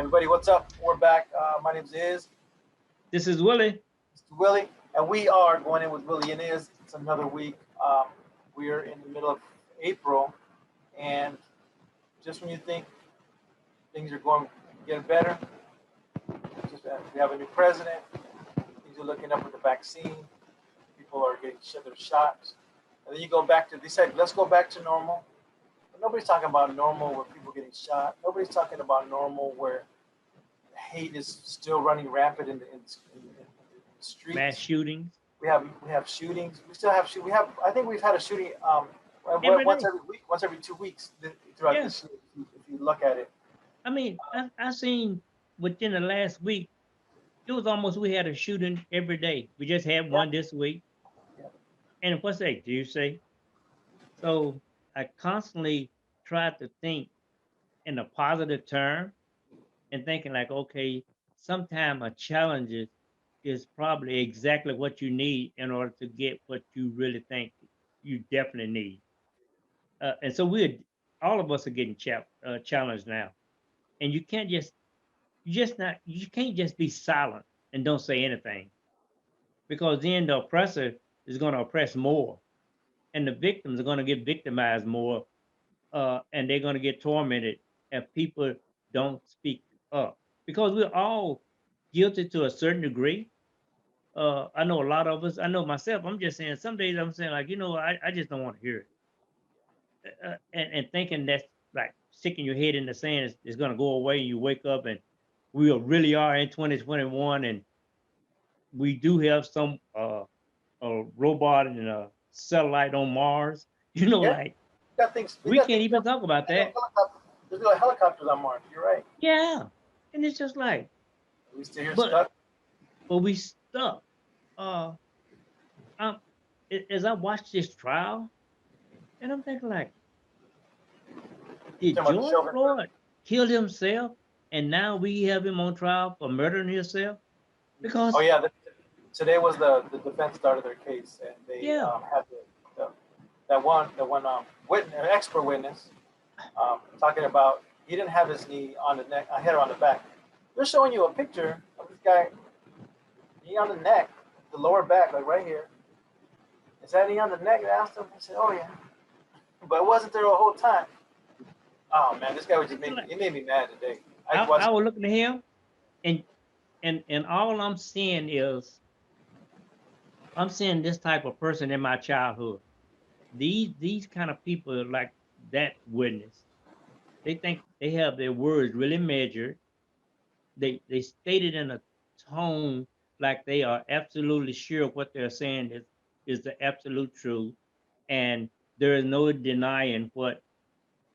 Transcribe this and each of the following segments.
Everybody, what's up? We're back. My name's Iz, This is Willie. Mr. Willie, and we are going in with Willie and Iz. It's another week. We're in the middle of April, and just when you think things are going getting better, we have a new president. Things are looking up with the vaccine. People are getting their shots, and then you go back to. They said, let's go back to normal. But nobody's talking about normal where people getting shot. Nobody's talking about normal where hate is still running rampant in the Mass streets. shootings We have shootings. We still have we have. I think we've had a shooting every once day. every week, once every 2 weeks throughout Yeah. this year. If you look at it, I mean, I seen within the last week, it was almost we had a shooting every day. We just had yeah, one this week. yeah, And what's that? Do you say? So I constantly try to think in a positive term and thinking like, okay, sometime a challenge is probably exactly what you need in order to get what you really think you definitely need. And so we're all of us are getting challenged now. And you can't just be silent and don't say anything because then the oppressor is going to oppress more and the victims are going to get victimized more, and they're going to get tormented if people don't speak up because we're all guilty to a certain degree. I know a lot of us, I know myself, I'm just saying some days I'm saying like, I just don't want to hear it. And thinking that's like sticking your head in the sand is going to go away and you wake up and we really are in 2021 and we do have some a robot and a satellite on Mars. yeah. Like We got things. We we got can't things. even talk about They got that. helicopters. There's no helicopters on Mars. You're right. Yeah. And it's just like, We still here but stuck. we stuck. Uh um as I watched this trial and I'm thinking like, You did talking about the George Chauvin murder? Floyd kill himself and now we have him on trial for murdering himself? Oh Because yeah. Today was the defense started their case, and they yeah, had the that one witness, an expert witness, talking about he didn't have his knee on the neck, head or on the back. They're showing you a picture of this guy, knee on the neck, the lower back, like right here. Is that knee on the neck? They asked him. He said, "Oh yeah," but it wasn't there the whole time. Oh man, this guy was just it's made me. like It made me mad today. I I watched. was looking at him and and all I'm seeing is I'm seeing this type of person in my childhood. These kind of people are like that witness. They think they have their words really measured. They state it in a tone like they are absolutely sure what they're saying is the absolute truth. And there is no denying what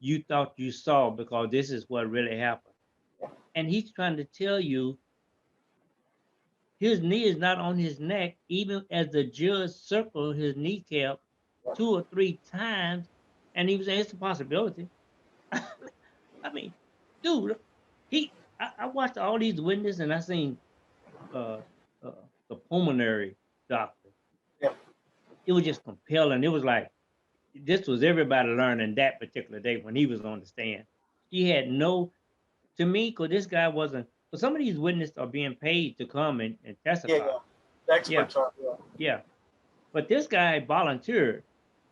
you thought you saw because this is what really happened. And he's trying to tell you his knee is not on his neck, even as the judge circled his kneecap 2 or 3 times, and he was saying it's a possibility. I mean, dude, I watched all these witnesses and I seen uh, uh, the pulmonary doctor. Yeah, It was just compelling. It was like this was everybody learning that particular day when he was on the stand. He had no, to me, because this guy wasn't, because some of these witnesses are being paid to come and yeah, testify. yeah. The Yeah, experts are. Yeah. yeah. But this guy volunteered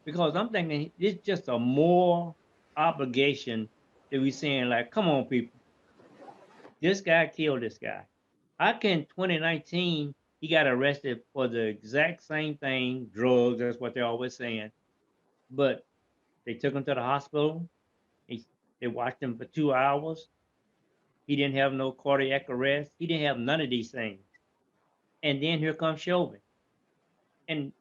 because I'm thinking it's just a moral obligation that we saying like, come on, people, this guy killed this guy. How can 2019 he got arrested for the exact same thing, drugs? That's what they're always saying. But they took him to the hospital. He, they watched him for 2 hours. He didn't have no cardiac arrest. He didn't have none of these things. And then here comes Chauvin. And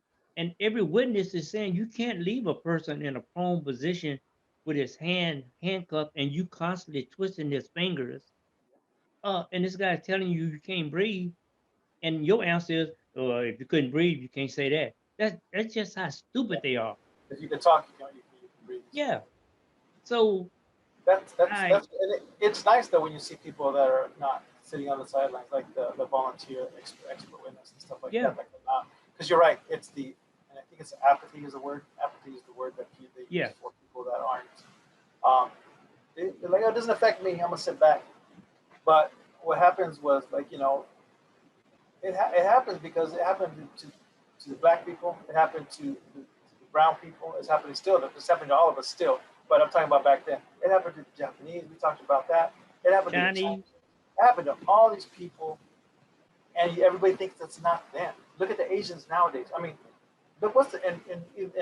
every witness is saying you can't leave a person in a prone position with his hand handcuffed and you constantly twisting his fingers. And this guy's telling you you can't breathe, and your answer is, if you couldn't breathe, you can't say that. That's just how stupid they are. If you can talk, you can breathe. Yeah. So I It's nice though when you see people that are not sitting on the sidelines, like the volunteer expert witness and stuff like yeah, that. Like because you're right, and I think it's apathy is the word. Apathy is the word that they use yeah, for people that aren't. Um, they're like, oh, it doesn't affect me. I'm gonna sit back. But what happens was, like, it happens because it happened to the black people. It happened to the brown people. It's happening still. It's happening to all of us still. But I'm talking about back then. It happened to the Japanese. We talked about that. It happened to the Chinese. Chinese. It happened to all these people, and everybody thinks that's not them. Look at the Asians nowadays. I mean, look what's in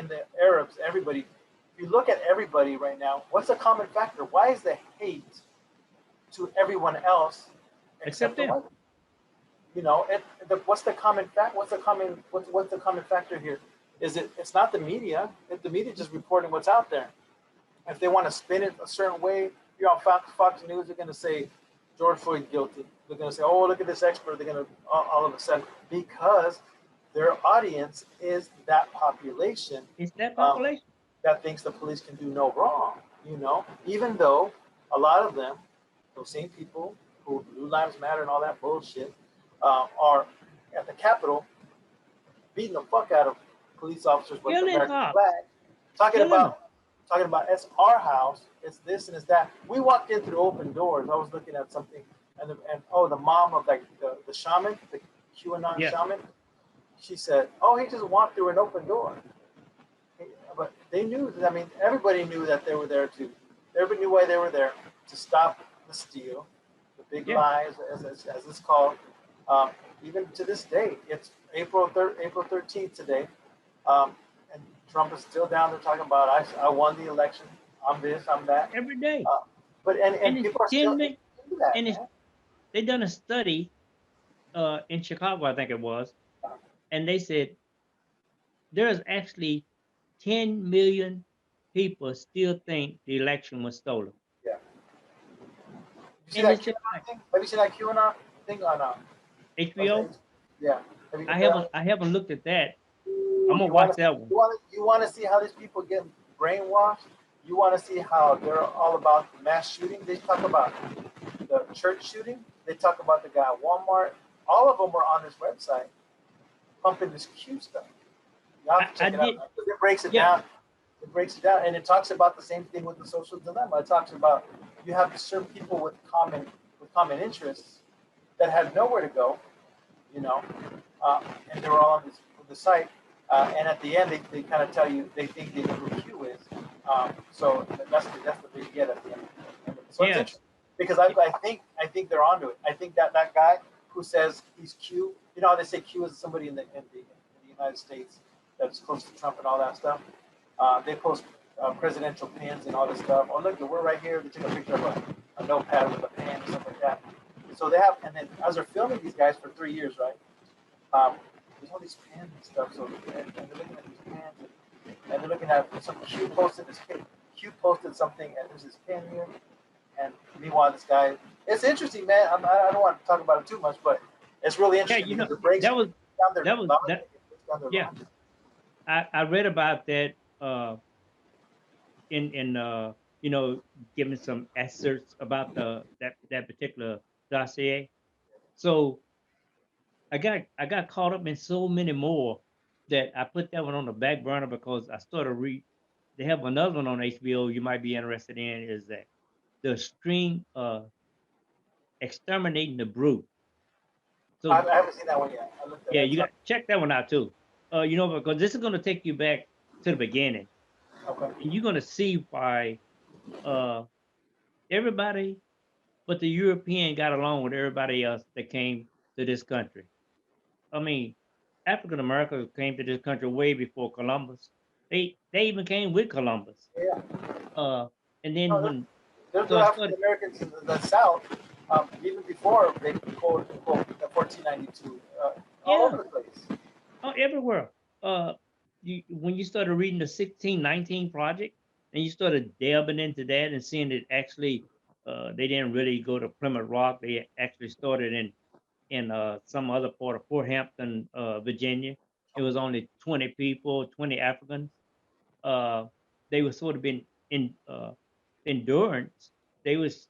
the Arabs. Everybody. If you look at everybody right now, what's the common factor? Why is the hate to everyone else Except except the them. white? What's the common fact? What's the common factor here? Is it's not the media? The media just reporting what's out there. If they want to spin it a certain way, you're on Fox News, they're going to say George Floyd guilty. They're going to say, oh, look at this expert. They're going to all of a sudden, because their audience is that population It's that um, population. that thinks the police can do no wrong. Even though a lot of them, those same people who Blue Lives Matter and all that bullshit, are at the Capitol beating the fuck out of police officers with the Killing American cops. flag, talking Killing them. about it's our house, it's this and it's that. We walked in through open doors. I was looking at something, and the mom of like the shaman, the QAnon Yeah. shaman, she said, oh, he just walked through an open door. But they knew that. I mean, everybody knew that they were there to. Everybody knew why they were there, to stop the steal, the big Yeah. lies, as it's called. Even to this day, it's April 13th today, and Trump is still down there talking about I won the election. I'm this, I'm that. Every day. But And people are it's 10 still million. into that, And man. they done a study in Chicago, I think it was, and they said there's actually 10 million people still think the election was stolen. Yeah. You see And that it's just QAnon like thing? Have you seen that QAnon thing on HBO. Yeah. Have you, I haven't looked at that. I'm gonna you watch want to that one. you want to see how these people get brainwashed? You want to see how they're all about the mass shooting? They talk about the church shooting. They talk about the guy at Walmart. All of them were on this website pumping this Q stuff. You have to check it out did. because it breaks it Yeah. down. It breaks it down, and it talks about the same thing with the social dilemma. It talks about you have certain people with common interests that had nowhere to go, you know, and they were all on the site. And at the end, they kind of tell you they think they know who Q is. So that's the big get at the end. So it's Yeah. interesting because I think they're onto it. I think that guy who says he's Q, you know how they say Q is somebody in the United States that's close to Trump and all that stuff. They post presidential pins and all this stuff. Oh, look, we're right here. They took a picture of a notepad with a pen and stuff like that. So they have, and then as they're filming these guys for 3 years, right? There's all these pens and stuff. So and they're looking at these pens, and they're looking at some Q posted this pin. Q posted something, and there's this pin here. And meanwhile, this guy, it's interesting, man. I don't want to talk about it too much, but it's really Yeah, interesting you know, because it breaks that was down their that was logic. that. It breaks down their Yeah, logic. I read about that in you know, giving some excerpts about that particular dossier. So I got caught up in so many more that I put that one on the back burner because I started read. They have another one on HBO you might be interested in, is that the string exterminating the brute. So I haven't seen that one yet. I looked at yeah, it. you got check that one out too. You know, because this is going to take you back to the beginning, Okay. and you're going to see why uh everybody but the European got along with everybody else that came to this country. I mean, African Americans came to this country way before Columbus. They even came with Columbus. Yeah. Uh, and then No, when there's so no I African started Americans in the South, even before they quote the 1492, all yeah, over the place. everywhere. Uh, when you started reading the 1619 project and you started delving into that and seeing that actually they didn't really go to Plymouth Rock. They actually started in some other part of Fort Hampton, Virginia. It was only 20 people, 20 Africans. Uh, they were sort of been in endurance. They was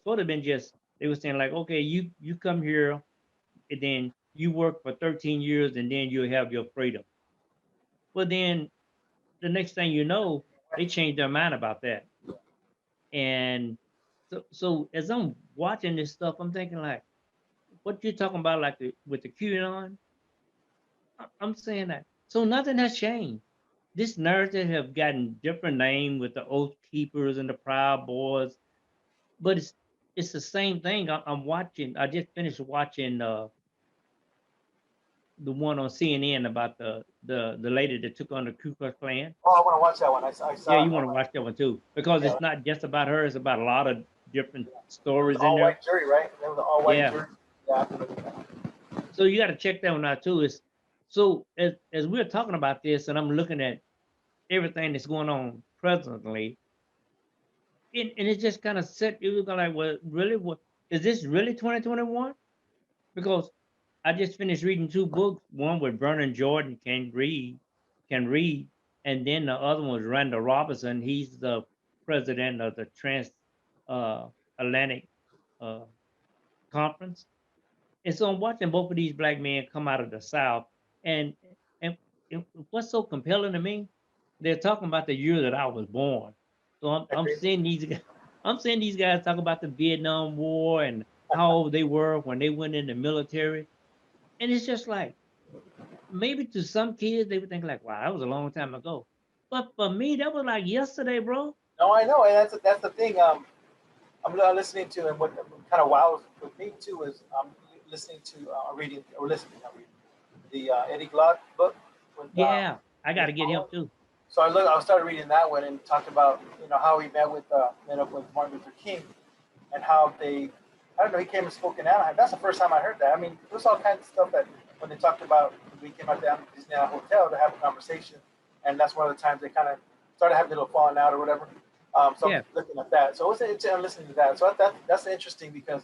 sort of been just they were saying like, okay, you come here and then you work for 13 years and then you'll have your freedom. Well, then the next thing you know, they changed their mind about that. And So as I'm watching this stuff, I'm thinking like, what you're talking about, like with the QAnon, I'm saying that. So nothing has changed. This narrative have gotten different name with the Oath Keepers and the Proud Boys, but it's the same thing. I'm watching. I just finished watching the one on CNN about the lady that took on the Ku Klux Klan. Oh, I want to watch that one. I Yeah, saw it. you want to watch that one too because Yeah, it's not just about her. It's about a lot of different it was stories in all there. white jury, right? It was an all white Yeah. jury. Yeah, I have to look at that. So you got to check that one out too. It's so as we're talking about this, and I'm looking at everything that's going on presently, and it just kind of set you like, well, really, what is this really 2021? Because I just finished reading two books. One with Vernon Jordan, can read, and then the other one was Randall Robinson. He's the president of the Trans Atlantic uh, Conference. And so I'm watching both of these black men come out of the South, and and, and what's so compelling to me, they're talking about the year that I was born. So I'm Agreed. seeing these I'm seeing these guys talk about the Vietnam War and how old they were when they went in the military, and it's just like maybe to some kids they would think like, wow, that was a long time ago, but for me that was like yesterday, bro. No, I know, and that's the thing. I'm listening to, and what kind of wows with me too is I'm listening to, reading or listening, not reading the Eddie Glaude book with Yeah, I got with to get him Paul. too. So I started reading that one and talked about how he met up with Martin Luther King and how they, I don't know, he came and spoke in Anaheim. That's the first time I heard that. I mean, there's all kinds of stuff that when they talked about, we came out to the Disneyland Hotel to have a conversation, and that's one of the times they kind of started having a little falling out or whatever. So I'm Yeah, looking at that. So I'm listening to that. So that's interesting because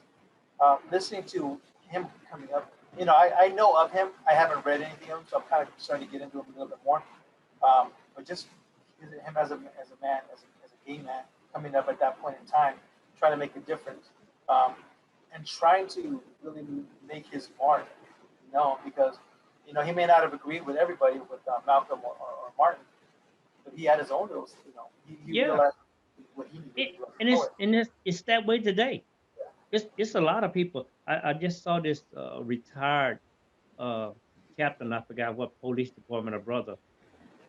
listening to him coming up, I know of him. I haven't read anything of him, so I'm kind of starting to get into him a little bit more. But just him as a man, as a gay man, coming up at that point in time, trying to make a difference, um, and trying to really make his mark known because he may not have agreed with everybody with Malcolm or Martin, but he had his own rules. He yeah. realized what he needed. It, He was and a it's poet. and it's that way today. Yeah. It's a lot of people. I just saw this retired uh, captain. I forgot what police department or brother.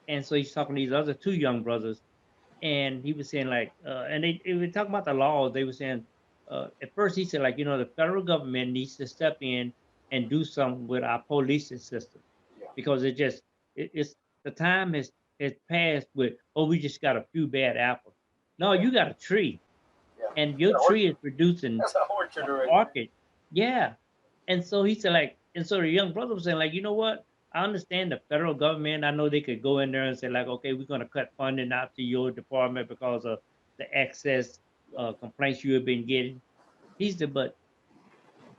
And so he's talking to these other two young brothers, and he was saying like, and they were talking about the laws. They were saying at first he said like, the federal government needs to step in and do something with our policing system Yeah. because it's the time has passed with, oh, we just got a few bad apples. No, Yeah. you got a tree, Yeah. and It's your an tree orchard. is producing That's an orchard already, man. orchid. Yeah. And so he said, like, and so the young brother was saying, like, you know what? I understand the federal government. I know they could go in there and say, like, okay, we're going to cut funding out to your department because of the excess complaints you have been getting. He said, but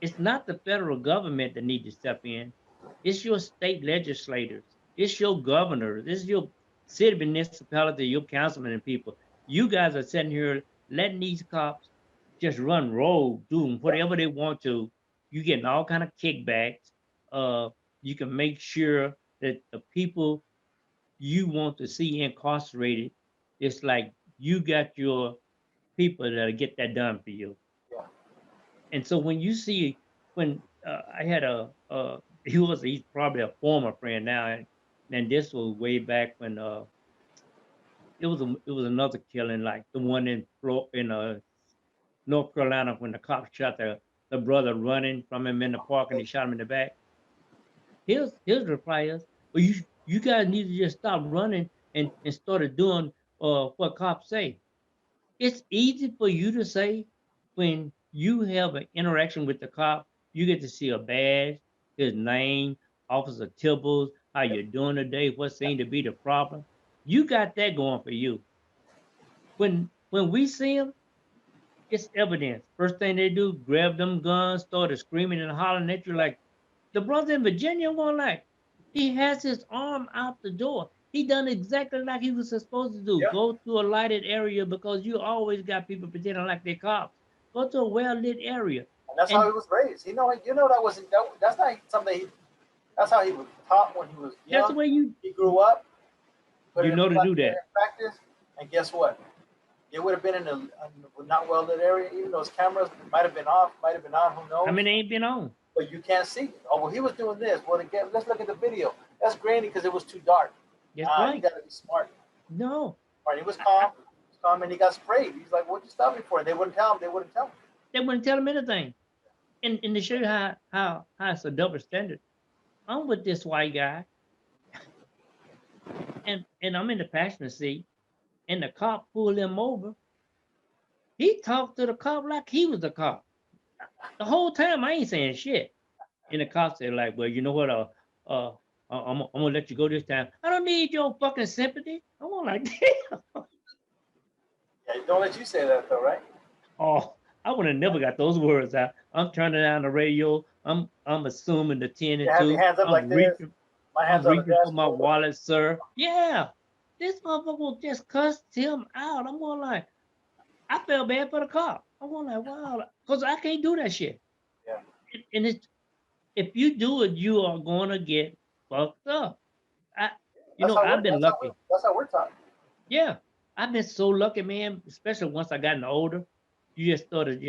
it's not the federal government that need to step in. It's your state legislators. It's your governors. It's your city municipality, your councilmen and people. You guys are sitting here letting these cops just run rogue, doing Yeah. whatever they want to. You getting all kind of kickbacks. You can make sure that the people you want to see incarcerated, it's like you got your people that'll get that done for you. Yeah. And so when you see when I had he's probably a former friend now, and this was way back when it was another killing like the one in North Carolina when the cops shot the brother running from him in the park and he shot him in the back. His reply is, well, you guys need to just stop running and started doing what cops say. It's easy for you to say when you have an interaction with the cop, you get to see a badge, his name, Officer Tibbles, how Yep. you're doing today, what seemed to be the problem. You got that going for you. When we see him, it's evidence. First thing they do, grab them guns, started screaming and hollering at you like the brother in Virginia one like he has his arm out the door. He done exactly like he was supposed to do. Yeah. Go to a lighted area because you always got people pretending like they're cops. Go to a well lit area. And that's how And he was raised. That wasn't that's not something he. That's how he was taught when he was that's the young. way you He grew up, put you it in know to do that. practice, and guess what? It would have been in a not well lit area. Even those cameras might have been off, might have been on. Who knows? I mean, they ain't been on. But you can't see. Oh well, he was doing this. Well, again, let's look at the video. That's grainy because it was too dark. That's You right. got to be smart. No, Right? He was calm. And he got sprayed. He's like, "What'd you stop me for?" And they wouldn't tell him. They wouldn't tell him. they wouldn't tell him anything. And to show you how it's a double standard, I'm with this white guy, and I'm in the passenger seat, and the cop pulled him over. He talked to the cop like he was the cop. The whole time I ain't saying shit. And the cop said like, well, you know what? I'm gonna let you go this time. I don't need your fucking sympathy. I'm gonna like, damn. Yeah, don't let you say that though, right? Oh, I would have never got those words out. I'm turning down the radio. I'm assuming the 10 You and have your 2. hands up I'm like this. reaching, My I'm hands on the reaching for desk. my wallet, sir. Yeah. This motherfucker just cussed him out. I'm going like, I felt bad for the cop. I'm going like, wow, because I can't do that shit. Yeah. And it's, if you do it, you are gonna get fucked up. I've been lucky. That's how we're taught. Yeah, I've been so lucky, man. Especially once I gotten older, you just started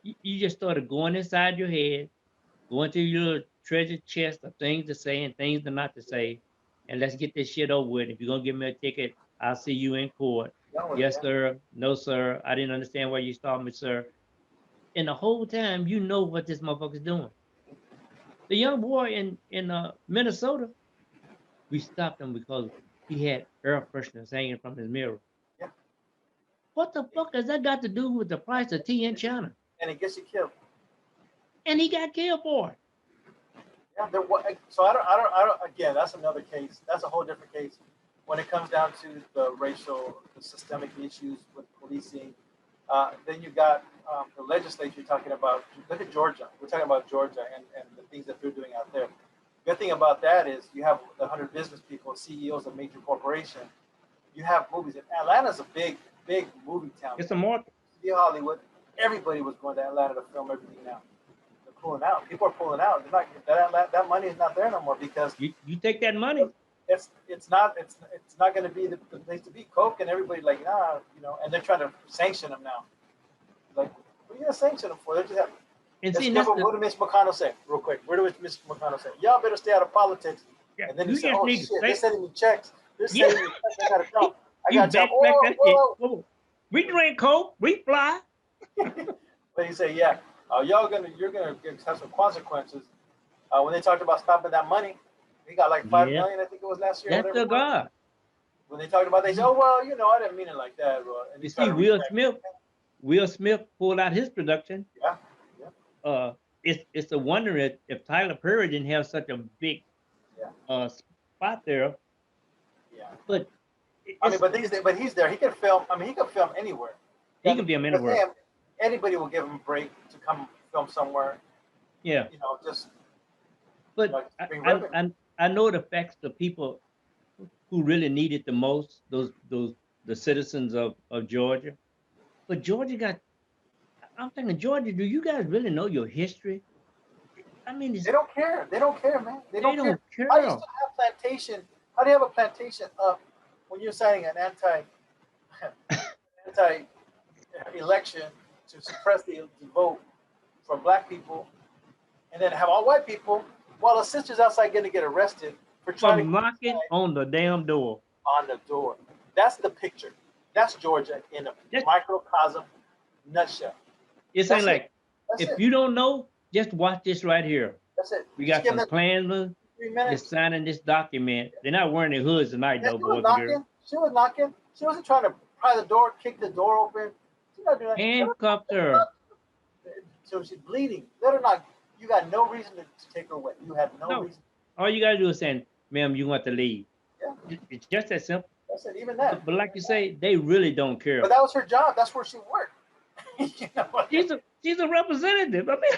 you just started going inside your head, going to your little treasure chest of things to say and things to not to say, and let's get this shit over with. If you're gonna give me a ticket, I'll see you in court. Yes, sir. No, sir. I didn't understand why you stopped me, sir. And the whole time, you know what this motherfucker's doing. The young boy in Minnesota, we stopped him because he had air fresheners hanging from his mirror. Yeah. What the fuck has that got to do with the price of tea in China? And it gets you killed. And he got killed for it. Yeah. So I don't. Again, that's another case. That's a whole different case. When it comes down to the systemic issues with policing, then you got the legislature talking about. Look at Georgia. We're talking about Georgia and the things that they're doing out there. Good thing about that is you have the 100 business people, CEOs of major corporations. You have movies. Atlanta's a big movie town. It's a market. See Hollywood. Everybody was going to Atlanta to film everything now. They're pulling out. People are pulling out. They're not, that money is not there no more because you take that money. it's not going to be the place to be. Coke and everybody like and they're trying to sanction them now. Like, what are you going to sanction them for? They're just what did Mitch McConnell say? Real quick, where did Mitch McConnell say? Y'all better stay out of politics. Yeah, and then he said, "Oh shit, they're sending me checks. They're sending me checks. I gotta come. I You gotta jump. Whoa. We drink Coke. We fly." But he said, "Yeah, you're gonna have some consequences." When they talked about stopping that money, he got like 5 million. I think it was last year. That's the God. When they talked about, they said, "Oh well, I didn't mean it like that." And you see, Will Smith pulled out his production. Yeah. It's a wonder if Tyler Perry didn't have such a big spot there. Yeah. But he's there. He can film. I mean, he can film anywhere. He can film anywhere. Anybody will give him a break to come film somewhere. Yeah. Just. But I know it affects the people who really need it the most. The citizens of Georgia. But Georgia I'm thinking, Georgia, do you guys really know your history? I mean, they don't care. They don't care, man. They don't care. How do you still have plantation? How do you have a plantation up when you're signing an anti-election to suppress the vote for black people, and then have all white people while a sister's outside going to get arrested for trying to knocking on the damn door? On the door. That's the picture. That's Georgia in a microcosm nutshell. It's like, if you don't know, just watch this right here. That's it. We got some Klansmen just signing this document. They're not wearing their hoods tonight, though, boys and girls. She was knocking. She wasn't trying to pry the door, kick the door open. She's not doing that. Handcuffed her. So she's bleeding. Let her not. You got no reason to take her away. You had no reason. All you got to do is say, ma'am, you want to leave. Yeah. It's just that simple. That's it. Even that. But like you say, they really don't care. But that was her job. That's where she worked. She's a representative. I mean,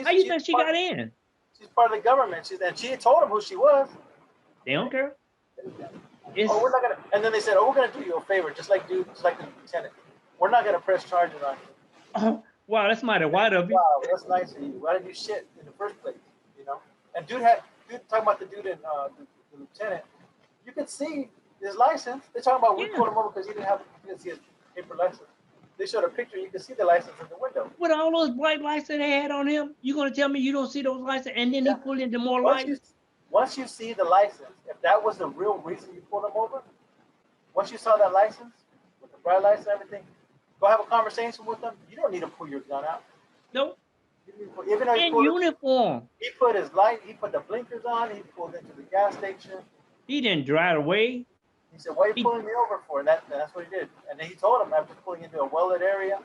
how you think she got in? She's part of the government. And she told them who she was. They don't care. We're not gonna. And then they said, "Oh, we're gonna do you a favor, just like the lieutenant. We're not gonna press charges on you." Wow, that's mighty white of you. Wow, that's nice of you. Why did you shit in the first place? And dude talking about the dude in the lieutenant. You could see his license. They're talking about we pulled him over because he didn't have his paper license. They showed a picture. You can see the license in the window. With all those bright lights that they had on him, you gonna tell me you don't see those lights, and then he Yeah. pulled into more Once you lights? once you see the license, if that was the real reason you pulled him over, once you saw that license with the bright lights and everything, go have a conversation with them. You don't need to pull your gun out. Nope. Even though In uniform. he put his light, he put the blinkers on, he pulled into the gas station. He didn't drive away. He said, "What are you He, pulling me over for?" And that's what he did. And then he told him, "I'm just pulling into a well-lit area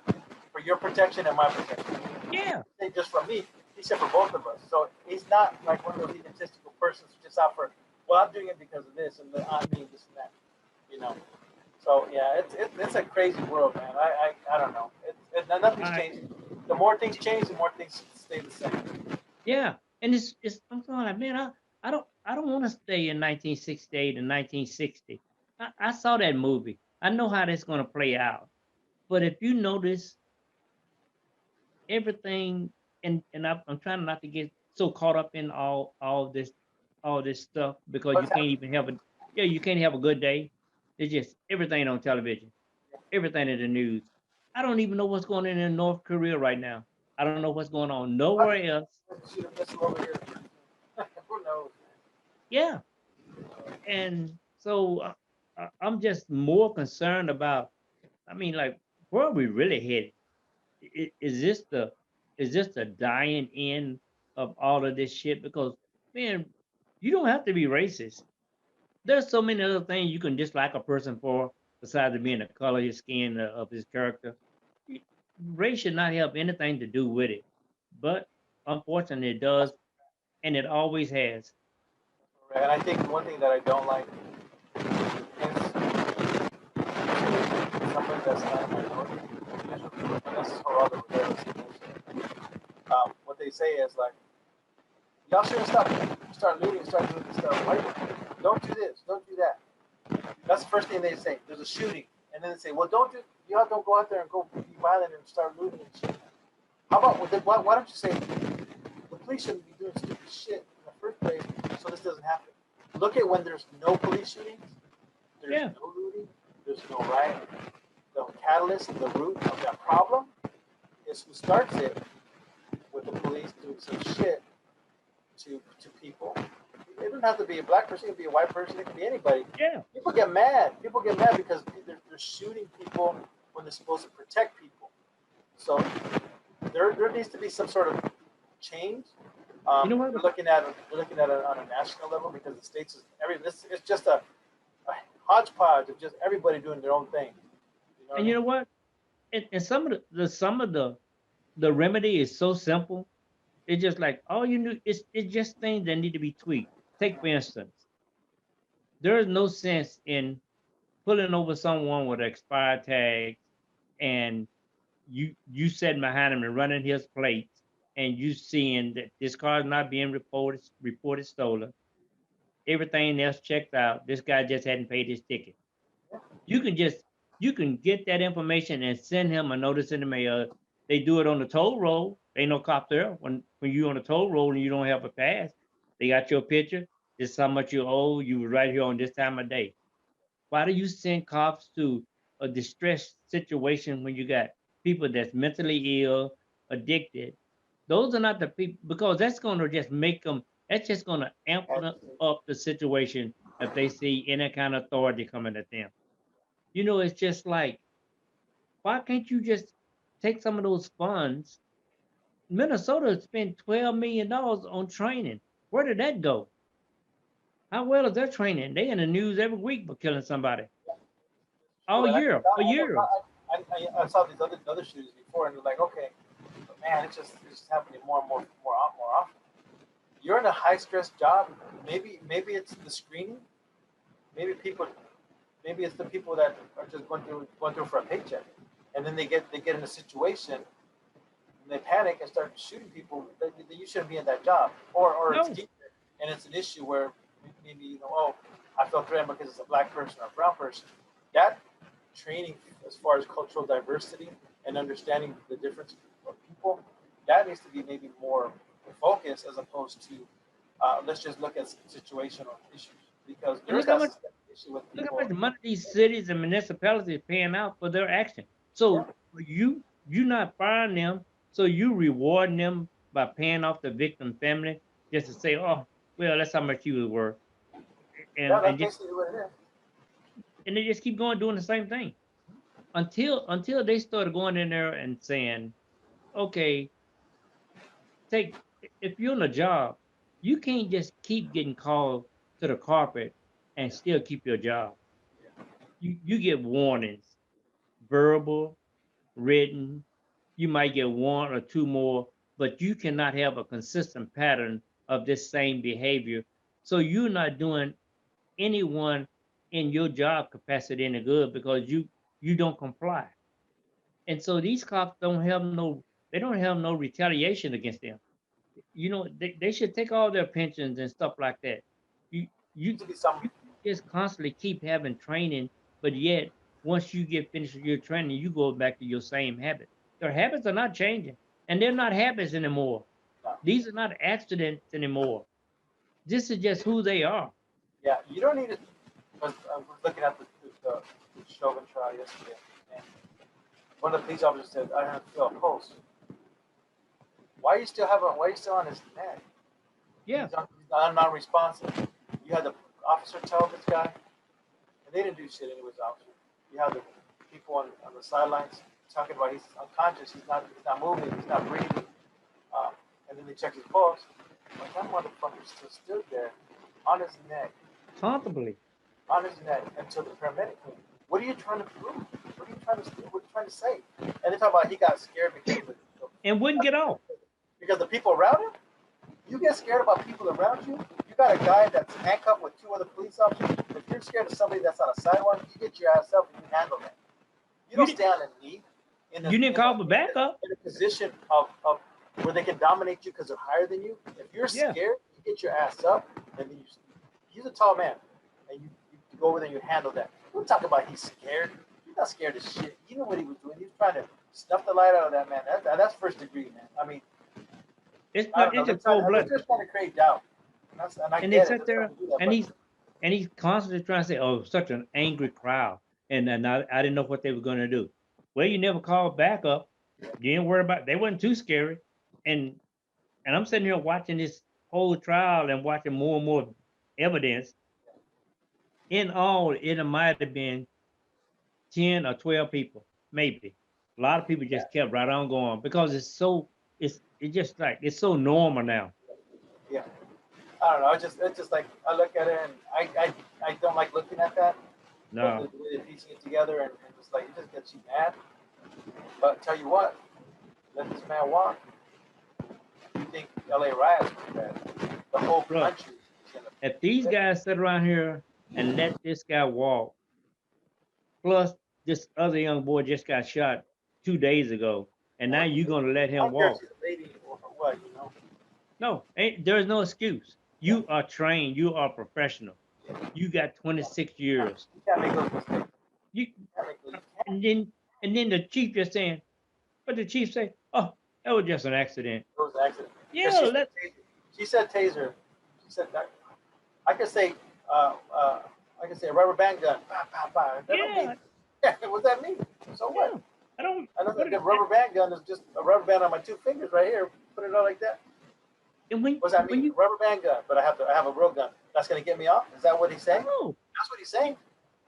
for your protection and my protection." yeah. He said, just for me. He said for both of us. So he's not like one of those egotistical persons who's just out for, well, I'm doing it because of this and I mean this and that, you know. So yeah, it's a crazy world, man. I don't know. Nothing's changing. The more things change, the more things stay the same. Yeah. And it's I'm going like, man, I don't want to stay in 1968 and 1960. I saw that movie. I know how that's gonna play out. But if you notice everything, and I'm trying not to get so caught up in all this stuff, because you What's can't happening? even have a, yeah, you can't have a good day. It's just everything on television, everything in the news. I don't even know what's going on in North Korea right now. I don't know what's going on What? nowhere else. Shoot a missile over here. Who knows? Yeah. And so I'm just more concerned about, I mean, like, where are we really headed? Is this the dying end of all of this shit? Because, man, you don't have to be racist. There's so many other things you can dislike a person for besides it being the color of his skin, of his character. Y- Race should not have anything to do with it, but unfortunately it does, and it always has. And I think one thing that I don't like is somebody that's not a minority, and this is for all the rebellious people. What they say is like, y'all shouldn't start looting, start doing this stuff. Why? Don't do this, don't do that. That's the first thing they say. There's a shooting, and then they say, well, y'all don't go out there and go be violent and start looting and shit. How about why don't you say the police shouldn't be doing stupid shit in the first place so this doesn't happen? Look at when there's no police shootings, there's Yeah, no looting, there's no riot. The catalyst, the root of that problem is who starts it with the police doing some shit to people. It doesn't have to be a black person, it can be a white person, it can be anybody. yeah. People get mad. People get mad because they're shooting people when they're supposed to protect people. So there needs to be some sort of change. You know what? We're looking at it on a national level because the states is this it's just a hodgepodge of just everybody doing their own thing. You know what I And you mean? know what? And some of the remedy is so simple. It's just like all you need. It's just things that need to be tweaked. Take for instance, there is no sense in pulling over someone with an expired tag, and you sitting behind him and running his plates, and you seeing that this car is not being reported stolen, everything else checked out. This guy just hadn't paid his ticket. You can just you can get that information and send him a notice in the mail. They do it on the toll road. Ain't no cop there when you on the toll road and you don't have a pass. They got your picture. This is how much you owe. You were right here on this time of day. Why do you send cops to a distressed situation when you got people that's mentally ill, addicted? Those are not the people, because that's going to just make them. That's just going to amp up the situation if they see any kind of authority coming at them. It's just like, why can't you just take some of those funds? Minnesota spent $12 million on training. Where did that go? How well is their training? They in the news every week for killing somebody all True. And year for years. I saw these other shootings before, and they're like, okay, but man, it's just happening more often. You're in a high stress job. Maybe it's the screening. Maybe people maybe it's the people that are just going through for a paycheck, and then they get in a situation and they panic and start shooting people. That you shouldn't be in that job, or it's No, deeper, and it's an issue where maybe oh, I feel threatened because it's a black person or a brown person. That training as far as cultural diversity and understanding the difference of people, that needs to be maybe more focused as opposed to let's just look at situational issues because and look how much. especially with Look how people. much money these cities and municipalities paying out for their action. Yeah, So you not firing them, so you rewarding them by paying off the victim family just to say, oh, well, that's how much you was worth, yeah, and that's and just basically what it is. and they just keep going doing the same thing until they start going in there and saying, okay, take if you're on a job, you can't just keep getting called to the carpet and still keep your job. You get warnings, verbal, written. You might get one or two more, but you cannot have a consistent pattern of this same behavior. So you're not doing anyone in your job capacity any good because you don't comply. And so these cops don't have no retaliation against them. They should take all their pensions and stuff like that. You you Needs to be some. you just constantly keep having training, but yet once you get finished with your training, you go back to your same habit. Their habits are not changing, and they're not habits anymore. No. These are not accidents anymore. This is just who they are. Yeah, you don't need it. Because I was looking at the Chauvin trial yesterday, and one of the police officers said, "I have to fill a pulse. Why are you still on his neck? Yeah, He's non-responsive." You had the officer tell this guy, and they didn't do shit anyways, officer. You have the people on the sidelines talking about he's unconscious, he's not moving, he's not breathing, and then they check his pulse. But that motherfucker still stood there on his neck, comfortably, on his neck until the paramedic came. What are you trying to prove? What are you trying to What are you trying to say? And they talk about he got scared and wouldn't get off. because the people around him. You get scared about people around you. You got a guy that's handcuffed with two other police officers. If you're scared of somebody that's on a sidewalk, you get your ass up and you handle that. You You don't didn't stay on a knee you didn't call for backup. in a position of where they can dominate you because they're higher than you. If you're Yeah, scared, you get your ass up and then he's a tall man and you go over there and you handle that. Don't talk about he's scared. He's not scared of shit. You know what he was doing. He was trying to snuff the light out of that man. That's first degree, man. I mean, I don't know. it's just cold They're blooded. just trying to create doubt. And I And they get it. sit They're trying there to do that, and but he's constantly trying to say, "Oh, such an angry crowd," and I didn't know what they were going to do. Well, you never called backup. You didn't worry about. They wasn't too scary, and I'm sitting here watching this whole trial and watching more and more evidence. In all, it might have been 10 or 12 people, maybe. A lot of people yeah, just kept right on going because it's just like it's so normal now. yeah. I don't know. It's just like I look at it and I don't like looking at that. But the No, way they're piecing it together and just like it just gets you mad. But tell you what, let this man walk. You think LA riots was bad? The whole bro. country is gonna. If these guys sit around here and let this guy walk, plus this other young boy just got shot 2 days ago, and now you're gonna let I him don't care if walk. she's a lady or what, you know. No, there's no excuse. Yeah, You are trained, you are professional. You got yeah. 26 years. You can't make those mistakes. You You can't make those. You can't. and then the chief just saying, what the chief say? Oh, that was just an accident. It was an accident. Because Yeah, let she said taser. She said that I could say uh, uh, I could say a rubber band gun. Bah, bah, bah. That don't mean yeah, what that mean? So what? yeah. I don't I know what that rubber band gun is just a rubber band on my two fingers right here. Put it on like that. and What does that when mean? you Rubber band gun, but I have a real gun. That's gonna get me off. Is that what he's saying? no, That's what he's saying.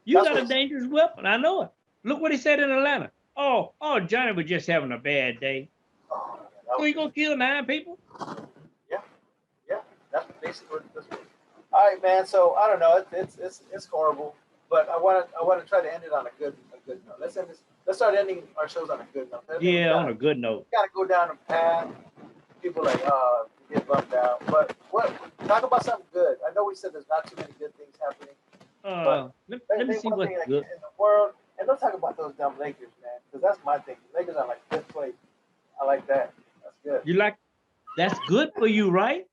you That's got what a he's saying. dangerous weapon. I know it. Look what he said in Atlanta. Oh, Johnny was just having a bad day. Oh, yeah, that So was you gonna kill 9 people? yeah, yeah. That's basically what this was. All right, man. So I don't know. It's horrible, but I want to try to end it on a good note. Let's end this. Let's start ending our shows on a good note. I think Yeah, on a good note. we gotta go down a path. People like get bummed out, but what talk about something good. I know we said there's not too many good things happening, but Let me maybe see one what's thing like good. in the world. And don't talk about those dumb Lakers, man, because that's my thing. Lakers are like fifth place. I like that. That's good. You like that's good for you, right?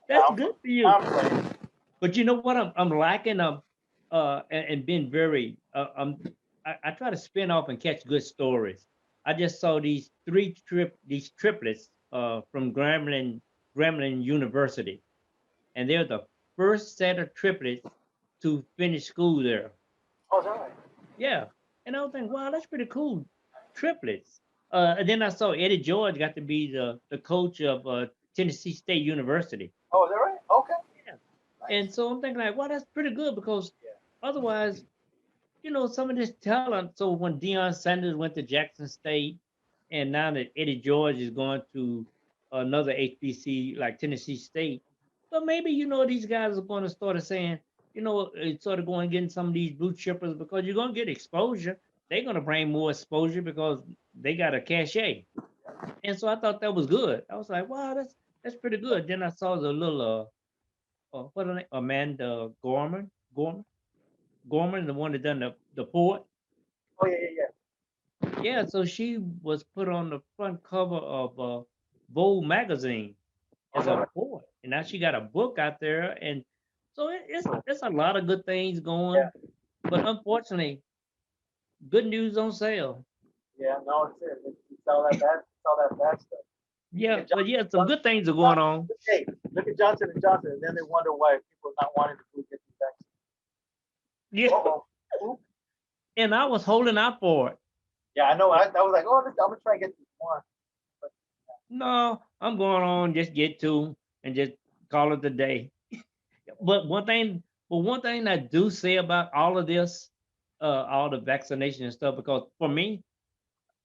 That's I'm, good for you. I'm playing. But you know what I'm liking and being very I try to spin off and catch good stories. I just saw these triplets from Grambling University, and they're the first set of triplets to finish school there. Oh, is that right? Yeah. And I was thinking, wow, that's pretty cool. Triplets. And then I saw Eddie George got to be the coach of Tennessee State University. Oh, is that right? Okay. Yeah. Nice. And so I'm thinking like, wow, that's pretty good because Yeah. otherwise, some of this talent. So when Deion Sanders went to Jackson State, and now that Eddie George is going to another HBC like Tennessee State, but maybe these guys are going to start saying, sort of going and getting some of these blue chippers because you're going to get exposure. They're going to bring more exposure because they got a cachet. And so I thought that was good. I was like, wow, that's pretty good. Then I saw the little what her name? Amanda Gorman, the one that done the port. Oh, yeah, yeah, yeah. Yeah, so she was put on the front cover of Vogue magazine Oh, as is that a right? poet, and now she got a book out there, and so it's a lot of good things Yeah. going, but unfortunately, good news on sale. Yeah. No, it's it. It's all that bad. It's all that bad stuff. Look Yeah, at but yeah, some Johnson. good things are going on. Hey, look at Johnson and Johnson, and then they wonder why people are not wanting to go get these vaccines. Yeah, Uh-oh. and I was holding out for it. Yeah, I know. I was like, oh, I'm gonna try and get this one. But No, I'm going on just get to and just call it a day. But one thing I do say about all of this, all the vaccination and stuff, because for me,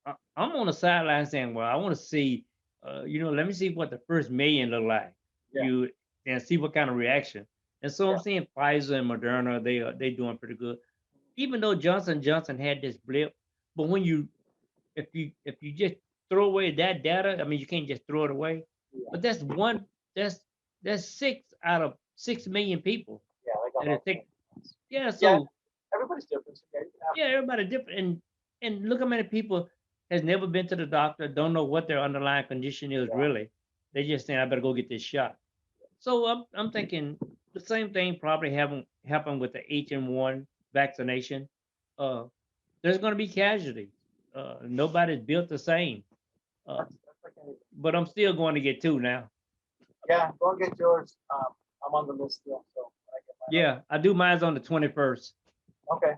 I'm on the sideline saying, well, I want to see, let me see what the first million look like. yeah, You and see what kind of reaction. And so yeah, I'm seeing Pfizer and Moderna, they doing pretty good. Even though Johnson had this blip, but when if you just throw away that data, I mean, you can't just throw it away. yeah, But that's that's 6 out of 6 million people yeah. They got that are all taking. Yeah, yeah, so everybody's different. So yeah, you can have, yeah, everybody different, and look how many people has never been to the doctor, don't know what their underlying condition is yeah, really. They just saying, I better go get this shot. So I'm thinking the same thing probably happen with the H1 vaccination. Uh, there's going to be casualties. Nobody's built the same. that's like anything. But I'm still going to get two now. Yeah, go and get yours. I'm on the list still, so I get mine. Yeah, I do mine's on the 21st. Okay.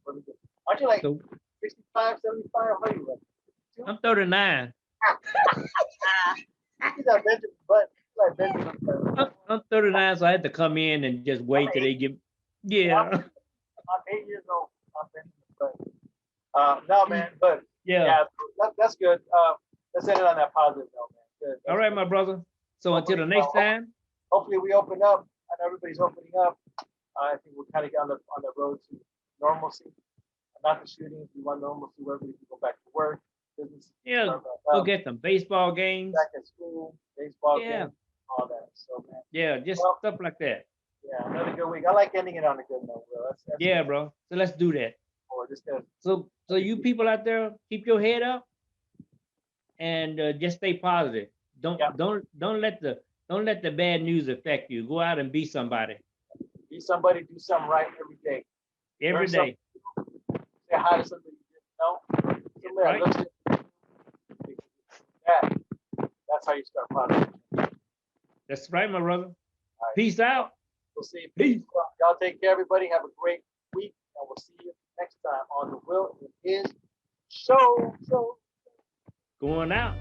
Really good. Aren't you like So 65, 75? How are you? Like, I'm 39. he's like Benjamin Button. He's like Benjamin Button. I'm 39, so I had to come in and just wait till they give. Yeah, I'm 8 years old. I'm Benjamin Button. No, man, but yeah. yeah, that's good. Let's end it on that positive note, man. Good. All That's right, good. my brother. So until the Hopefully, next time. hopefully we open up. I know everybody's opening up. I think we're kind of on the road to normalcy. Not the shootings. We want normalcy where we can go back to work, business. Yeah, start back go up, get some baseball games. back at school, baseball Yeah, games, all that. So man, yeah, just well, stuff like that. yeah, another good week. I like ending it on a good note, Will. That's Yeah, good. bro. So let's do that. Or just to, So you people out there, keep your head up and just stay positive. Don't yeah, don't don't let the don't let the bad news affect you. Go out and be somebody be somebody, do something right every day. every Learn something. day. Say hi to somebody you didn't know. Somebody that Right? looks at you. That's how you start positive. That's right, my brother. All right. Peace out. We'll see you. Peace. Y'all take care, everybody. Have a great week, and we'll see you next time on the Will and His show. Going out.